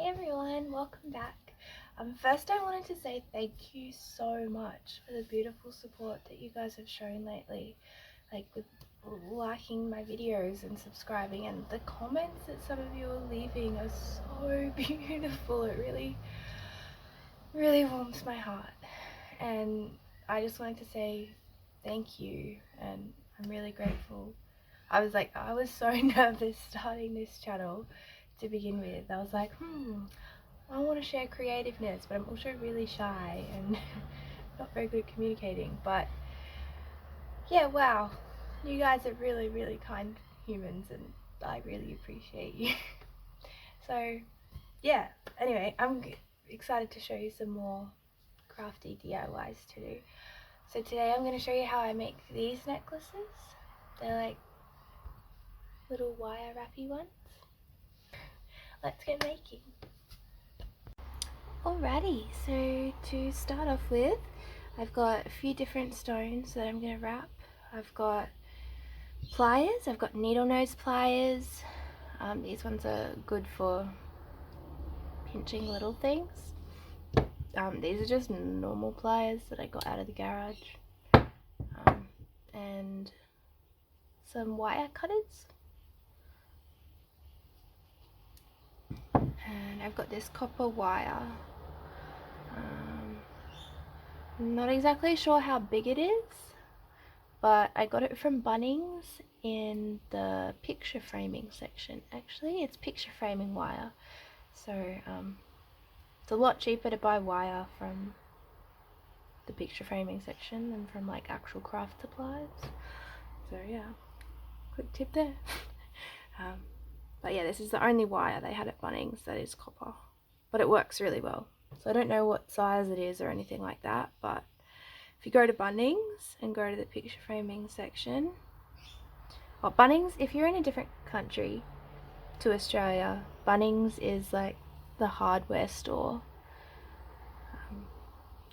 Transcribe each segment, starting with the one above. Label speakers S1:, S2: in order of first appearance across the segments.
S1: everyone, welcome back. First I wanted to say thank you so much for the beautiful support that you guys have shown lately, like with liking my videos and subscribing, and the comments that some of you are leaving are so beautiful. It really warms my heart, and I just wanted to say thank you, and I'm really grateful. I was so nervous starting this channel to begin with. I was like, I want to share creativeness, but I'm also really shy and not very good at communicating. But yeah, wow, you guys are really kind humans, and I really appreciate you. So yeah, anyway, I'm excited to show you some more crafty DIYs to do. So today I'm going to show you how I make these necklaces. They're like little wire wrappy ones. Let's get making. Alrighty, so to start off with, I've got a few different stones that I'm going to wrap. I've got pliers, I've got needle nose pliers. These ones are good for pinching little things. These are just normal pliers that I got out of the garage. And some wire cutters. And I've got this copper wire. I'm not exactly sure how big it is, but I got it from Bunnings in the picture framing section. Actually, it's picture framing wire, so it's a lot cheaper to buy wire from the picture framing section than from like actual craft supplies. So yeah, quick tip there. But yeah, this is the only wire they had at Bunnings that is copper, but it works really well. So I don't know what size it is or anything like that, but if you go to Bunnings and go to the picture framing section, or Bunnings, if you're in a different country to Australia, Bunnings is like the hardware store,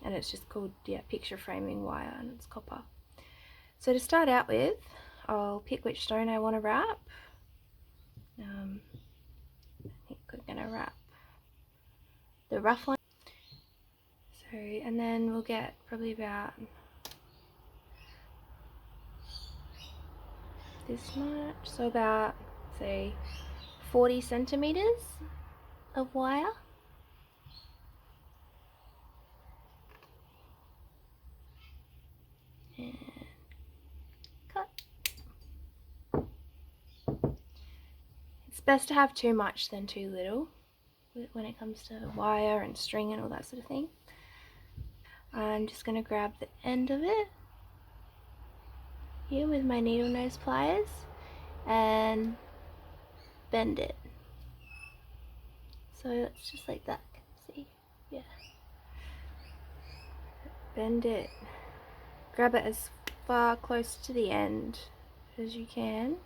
S1: and it's just called picture framing wire, and it's copper. So to start out with, I'll pick which stone I want to wrap. I think we're going to wrap the rough one. So, and then we'll get probably about this much, so about say 40 centimeters of wire. And cut. It's best to have too much than too little when it comes to wire and string and all that sort of thing. I'm just going to grab the end of it here with my needle nose pliers and bend it. So it's just like that, see? Yeah. Bend it. Grab it as far close to the end as you can.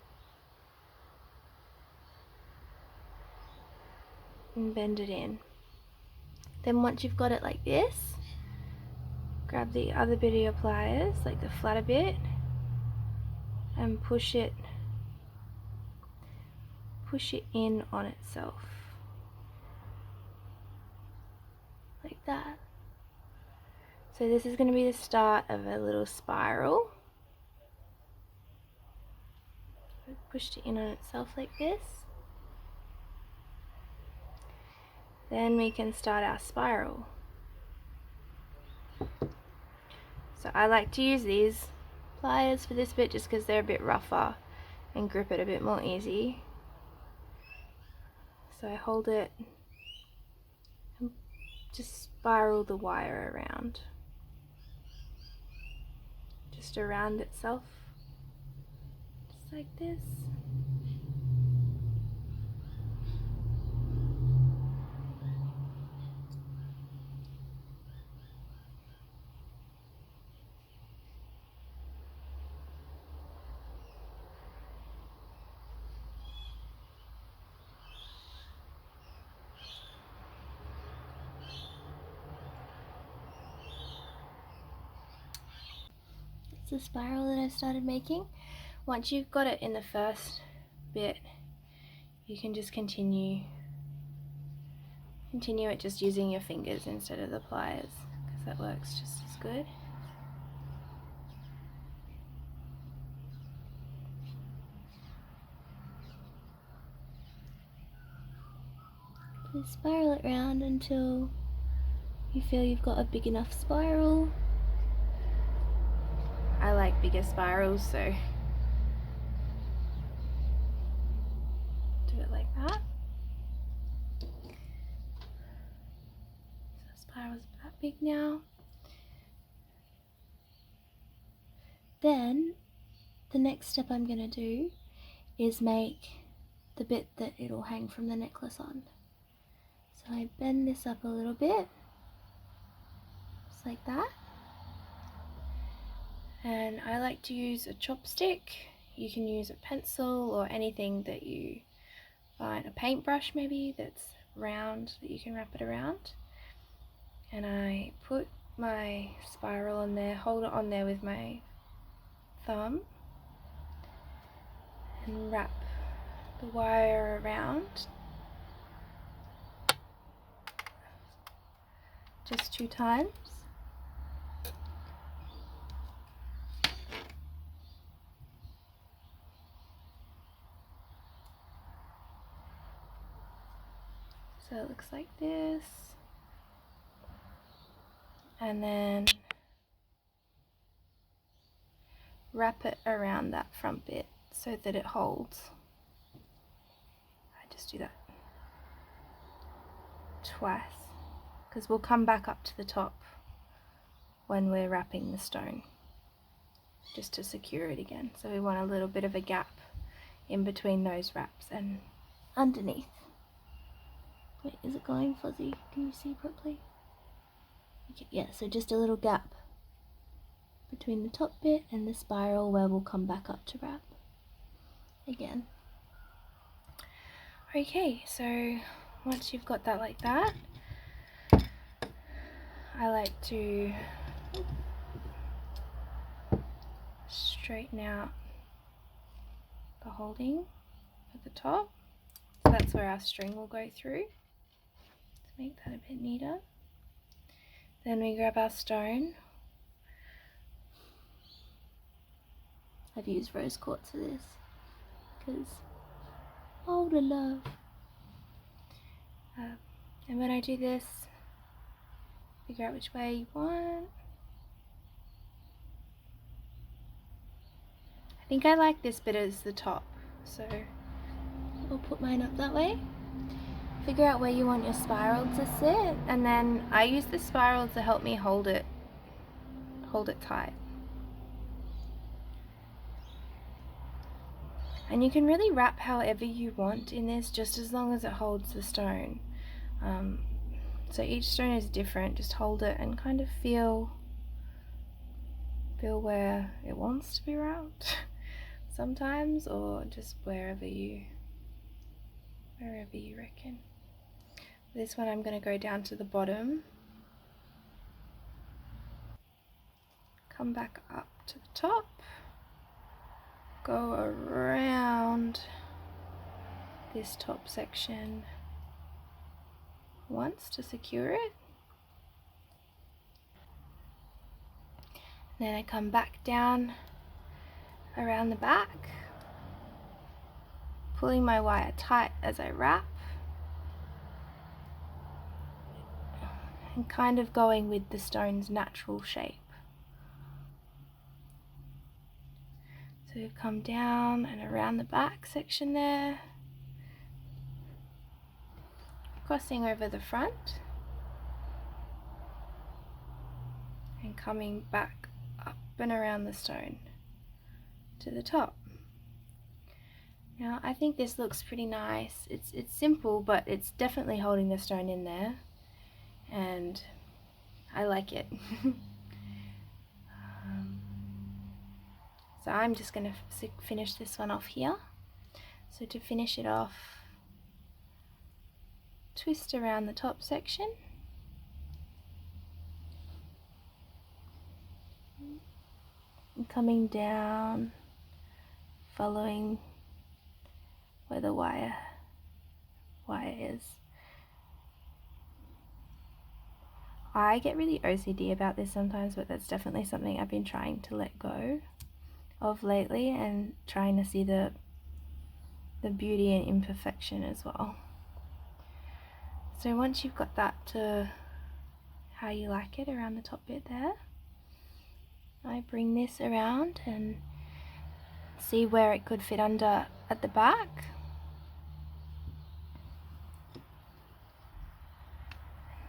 S1: And bend it in. Then once you've got it like this, grab the other bit of your pliers, like the flatter bit, and push it in on itself. Like that. So this is going to be the start of a little spiral. Pushed it in on itself like this. Then we can start our spiral. So I like to use these pliers for this bit just because they're a bit rougher and grip it a bit more easy. So I hold it and just spiral the wire around. Just around itself. Just like this. The spiral that I started making. Once you've got it in the first bit, you can just continue Continue it just using your fingers instead of the pliers, because that works just as good. Just spiral it round until you feel you've got a big enough spiral. I like bigger spirals, so do it like that. So the spiral's that big now. Then the next step I'm going to do is make the bit that it'll hang from the necklace on. So I bend this up a little bit, just like that. And I like to use a chopstick. You can use a pencil or anything that you find, a paintbrush maybe that's round that you can wrap it around. And I put my spiral on there, hold it on there with my thumb, and wrap the wire around just 2 times. So it looks like this, and then wrap it around that front bit so that it holds. I just do that twice, because we'll come back up to the top when we're wrapping the stone, just to secure it again. So we want a little bit of a gap in between those wraps and underneath. Wait, is it going fuzzy? Can you see properly? Okay, yeah, so just a little gap between the top bit and the spiral where we'll come back up to wrap again. Okay, so once you've got that like that, I like to straighten out the holding at the top. So that's where our string will go through. Let's make that a bit neater. Then we grab our stone. I've used rose quartz for this because oh the love. And when I do this, figure out which way you want. I think I like this bit as the top, so I'll put mine up that way. Figure out where you want your spiral to sit, and then I use the spiral to help me hold it tight. And you can really wrap however you want in this, just as long as it holds the stone. So each stone is different. Just hold it and kind of feel where it wants to be wrapped sometimes, or just wherever you reckon. This one I'm going to go down to the bottom, come back up to the top, go around this top section once to secure it. Then I come back down around the back, pulling my wire tight as I wrap, and kind of going with the stone's natural shape. So we've come down and around the back section there, crossing over the front, and coming back up and around the stone to the top. Now I think this looks pretty nice. It's simple, but it's definitely holding the stone in there, and I like it. So I'm just going to finish this one off here. So to finish it off, twist around the top section, and coming down, following where the wire is. I get really OCD about this sometimes, but that's definitely something I've been trying to let go of lately, and trying to see the beauty and imperfection as well. So once you've got that to how you like it around the top bit there, I bring this around and see where it could fit under at the back.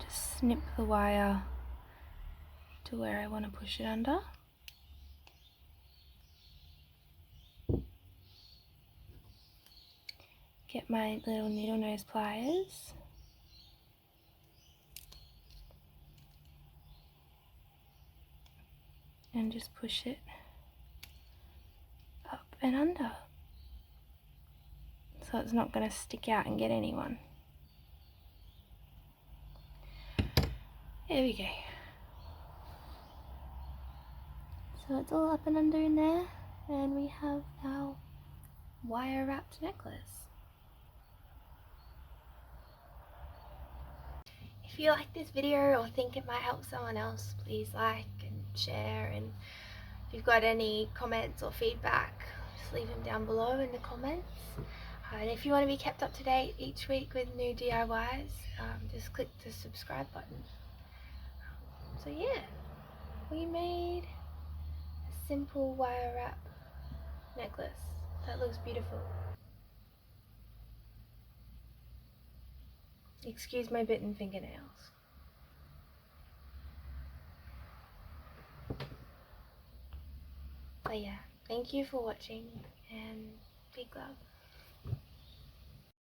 S1: Just snip the wire to where I want to push it under. Get my little needle nose pliers. And just push it up and under. So it's not going to stick out and get anyone. There we go. So it's all up and under in there, and we have our wire wrapped necklace. If you like this video or think it might help someone else, please like and share, and if you've got any comments or feedback, just leave them down below in the comments. And if you want to be kept up to date each week with new DIYs, just click the subscribe button. So yeah, we made a simple wire wrap necklace that looks beautiful. Excuse my bitten fingernails. But yeah, thank you for watching, and big love.